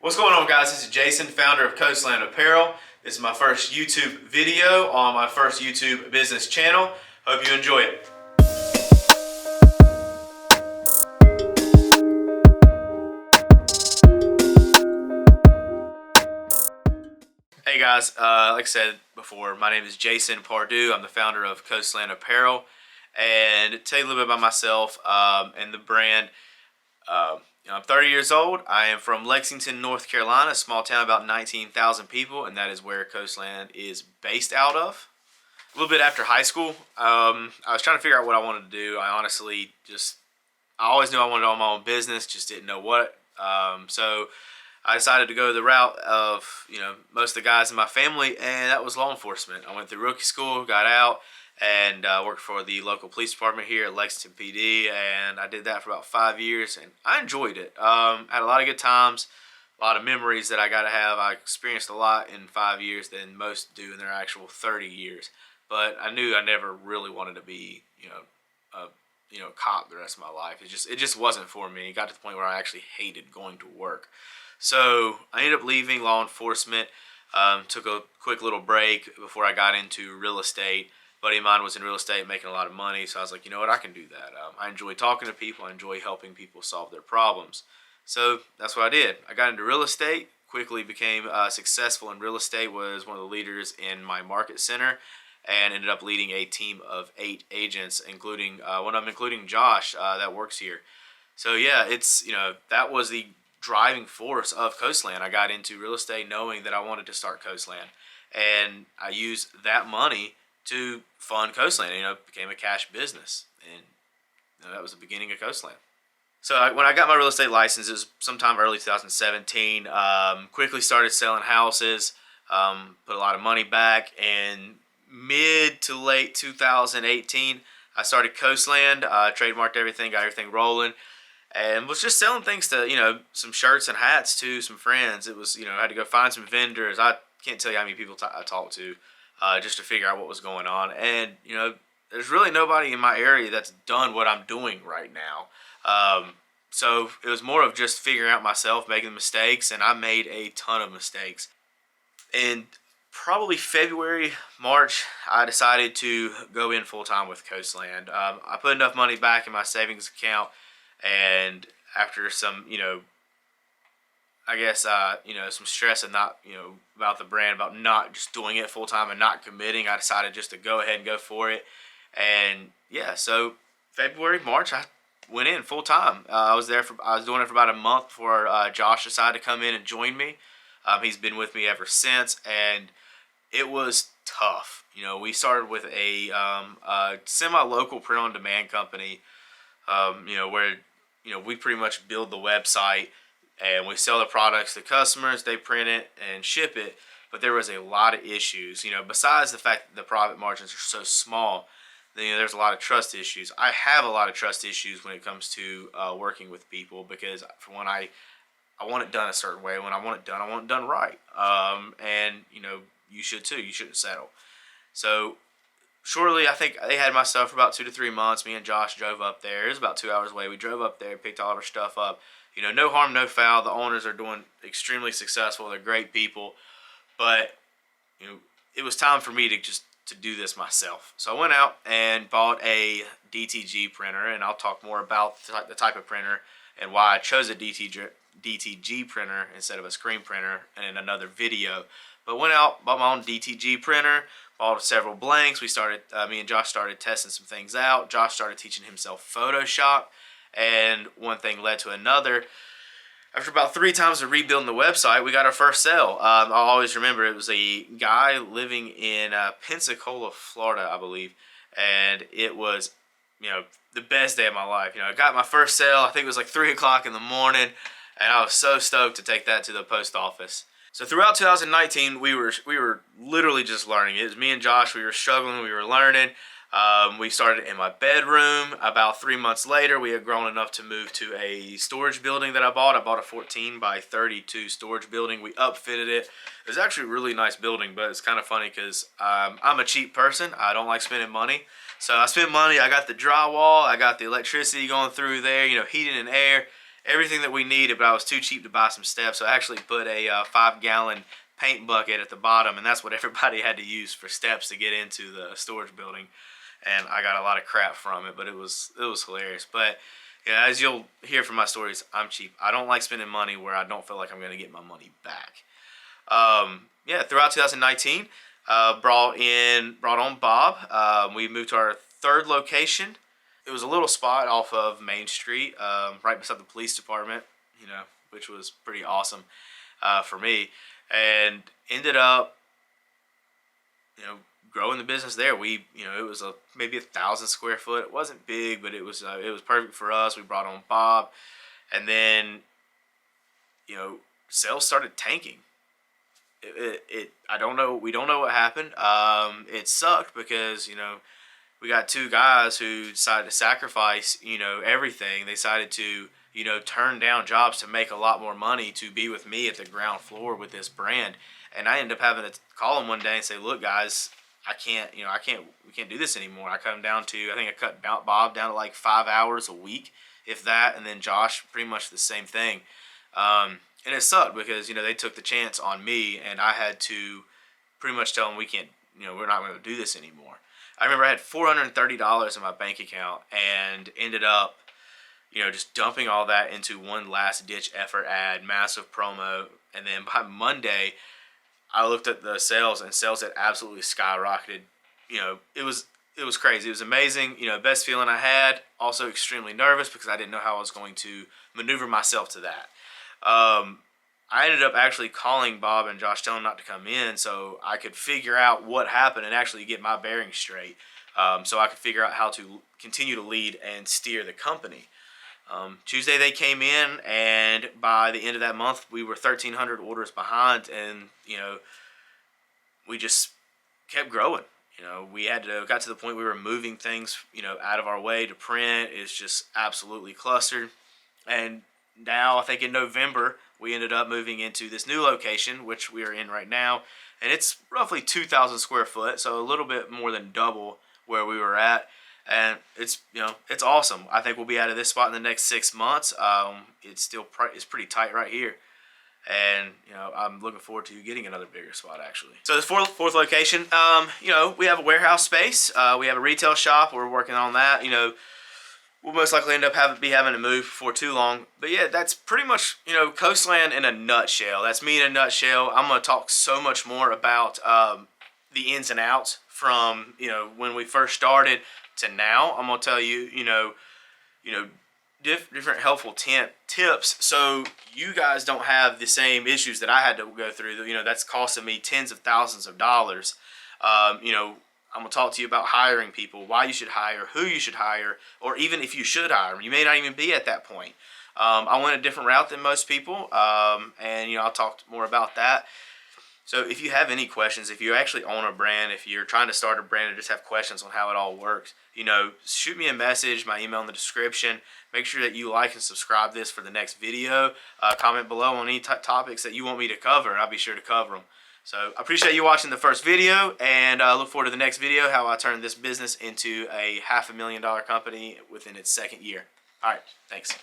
What's going on, guys? This is Jason, founder of Coastland Apparel. This is my first YouTube video on my first YouTube business channel. Hope you enjoy it. Hey guys, like I said before, my name is Jason Pardue. I'm the founder of Coastland Apparel. And to tell you a little bit about myself and the brand, I'm 30 years old. I am from Lexington, North Carolina, a small town about 19,000 people, and that is where Coastland is based out of. A little bit after high school, I was trying to figure out what I wanted to do. I always knew I wanted to own my own business, just didn't know what. So I decided to go the route of, most of the guys in my family, and that was law enforcement. I went through rookie school, got out, and worked for the local police department here at Lexington PD, and I did that for about 5 years, and I enjoyed it. Had a lot of good times, a lot of memories that I got to have. I experienced a lot in 5 years than most do in their actual 30 years, but I knew I never really wanted to be, a cop the rest of my life. It just wasn't for me. It got to the point where I actually hated going to work. So I ended up leaving law enforcement, took a quick little break before I got into real estate. Buddy of mine was in real estate making a lot of money, so I was like, you know what, I can do that. I enjoy talking to people. I enjoy helping people solve their problems. So that's what I did. I got into real estate, quickly became successful in real estate, was one of the leaders in my market center, and ended up leading a team of 8 agents, including Josh that works here. So yeah, that was the driving force of Coastland. I got into real estate knowing that I wanted to start Coastland, and I used that money to fund Coastland. It became a cash business, and that was the beginning of Coastland. So when I got my real estate license, it was sometime early 2017. Quickly started selling houses, put a lot of money back, and mid to late 2018, I started Coastland, trademarked everything, got everything rolling, and was just selling things to, some shirts and hats to some friends. It was, I had to go find some vendors. I can't tell you how many people I talked to just to figure out what was going on. And, there's really nobody in my area that's done what I'm doing right now. So it was more of just figuring out myself, making mistakes, and I made a ton of mistakes. And probably February, March, I decided to go in full-time with Coastland. I put enough money back in my savings account, and after some, some stress and not, about the brand, about not just doing it full-time and not committing, I decided just to go ahead and go for it. And yeah, so February, March, I went in full-time. I was doing it for about a month before Josh decided to come in and join me. He's been with me ever since, and it was tough. We started with a semi-local print-on-demand company, where, we pretty much build the website, and we sell the products to customers. They print it and ship it, but there was a lot of issues. Besides the fact that the profit margins are so small, there's a lot of trust issues. I have a lot of trust issues when it comes to working with people, because for one, I want it done a certain way. When I want it done right. And you should too. You shouldn't settle. So shortly, I think they had my stuff for about 2 to 3 months. Me and Josh drove up there. It was about 2 hours away. We drove up there, picked all of our stuff up. No harm, no foul. The owners are doing extremely successful. They're great people. But, it was time for me to do this myself. So I went out and bought a DTG printer, and I'll talk more about the type of printer and why I chose a DTG printer instead of a screen printer in another video. But went out, bought my own DTG printer, bought several blanks. Me and Josh started testing some things out. Josh started teaching himself Photoshop, and one thing led to another. After about 3 times of rebuilding the website, we got our first sale. I'll always remember it was a guy living in Pensacola, Florida, I believe, and it was, the best day of my life. I got my first sale. I think it was like 3 o'clock in the morning, and I was so stoked to take that to the post office. So throughout 2019, we were literally just learning. It was me and Josh. We were struggling. We were learning. We started in my bedroom. About 3 months later, we had grown enough to move to a storage building that I bought. I bought a 14 by 32 storage building. We upfitted it. It was actually a really nice building, but it's kind of funny because I'm a cheap person. I don't like spending money. So I spent money. I got the drywall. I got the electricity going through there, heating and air. everything that we needed, but I was too cheap to buy some steps. So I actually put a 5-gallon paint bucket at the bottom, and that's what everybody had to use for steps to get into the storage building. And I got a lot of crap from it, but it was hilarious. But yeah, as you'll hear from my stories, I'm cheap. I don't like spending money where I don't feel like I'm going to get my money back. Yeah, throughout 2019, brought on Bob. We moved to our third location. It was a little spot off of Main Street, right beside the police department, which was pretty awesome for me. And ended up, growing the business there. We, it was maybe 1,000 square foot. It wasn't big, but it was perfect for us. We brought on Bob, and then, sales started tanking. I don't know. We don't know what happened. It sucked because, we got two guys who decided to sacrifice, everything. They decided to, turn down jobs to make a lot more money to be with me at the ground floor with this brand. And I ended up having to call them one day and say, look, guys, we can't do this anymore. I cut him down to, I think I cut Bob down to like 5 hours a week, if that. And then Josh, pretty much the same thing. And it sucked because, they took the chance on me, and I had to pretty much tell them we can't, we're not going to do this anymore. I remember I had $430 in my bank account and ended up, just dumping all that into one last ditch effort ad, massive promo. And then by Monday, I looked at the sales, and sales had absolutely skyrocketed. It was crazy. It was amazing. Best feeling I had. Also extremely nervous because I didn't know how I was going to maneuver myself to that. I ended up actually calling Bob and Josh, telling them not to come in so I could figure out what happened and actually get my bearings straight, so I could figure out how to continue to lead and steer the company. Tuesday they came in, and by the end of that month we were 1,300 orders behind, and we just kept growing. We got to the point we were moving things out of our way to print. It's just absolutely clustered. And now I think in November we ended up moving into this new location, which we are in right now, and it's roughly 2,000 square foot, so a little bit more than double where we were at. And it's it's awesome. I think we'll be out of this spot in the next 6 months. It's pretty tight right here, and I'm looking forward to getting another bigger spot actually. So this fourth location, we have a warehouse space. We have a retail shop. We're working on that. We'll most likely end up having to move before too long. But yeah, that's pretty much Coastland in a nutshell. That's me in a nutshell. I'm gonna talk so much more about the ins and outs from when we first started to now. I'm gonna tell you different helpful tips so you guys don't have the same issues that I had to go through. That's costing me tens of thousands of dollars. I'm going to talk to you about hiring people, why you should hire, who you should hire, or even if you should hire them. You may not even be at that point. I went a different route than most people, and I'll talk more about that. So if you have any questions, if you actually own a brand, if you're trying to start a brand or just have questions on how it all works, shoot me a message, my email in the description. Make sure that you like and subscribe this for the next video. Comment below on any topics that you want me to cover, and I'll be sure to cover them. So I appreciate you watching the first video, and I look forward to the next video, how I turn this business into a $500,000 company within its second year. All right, thanks.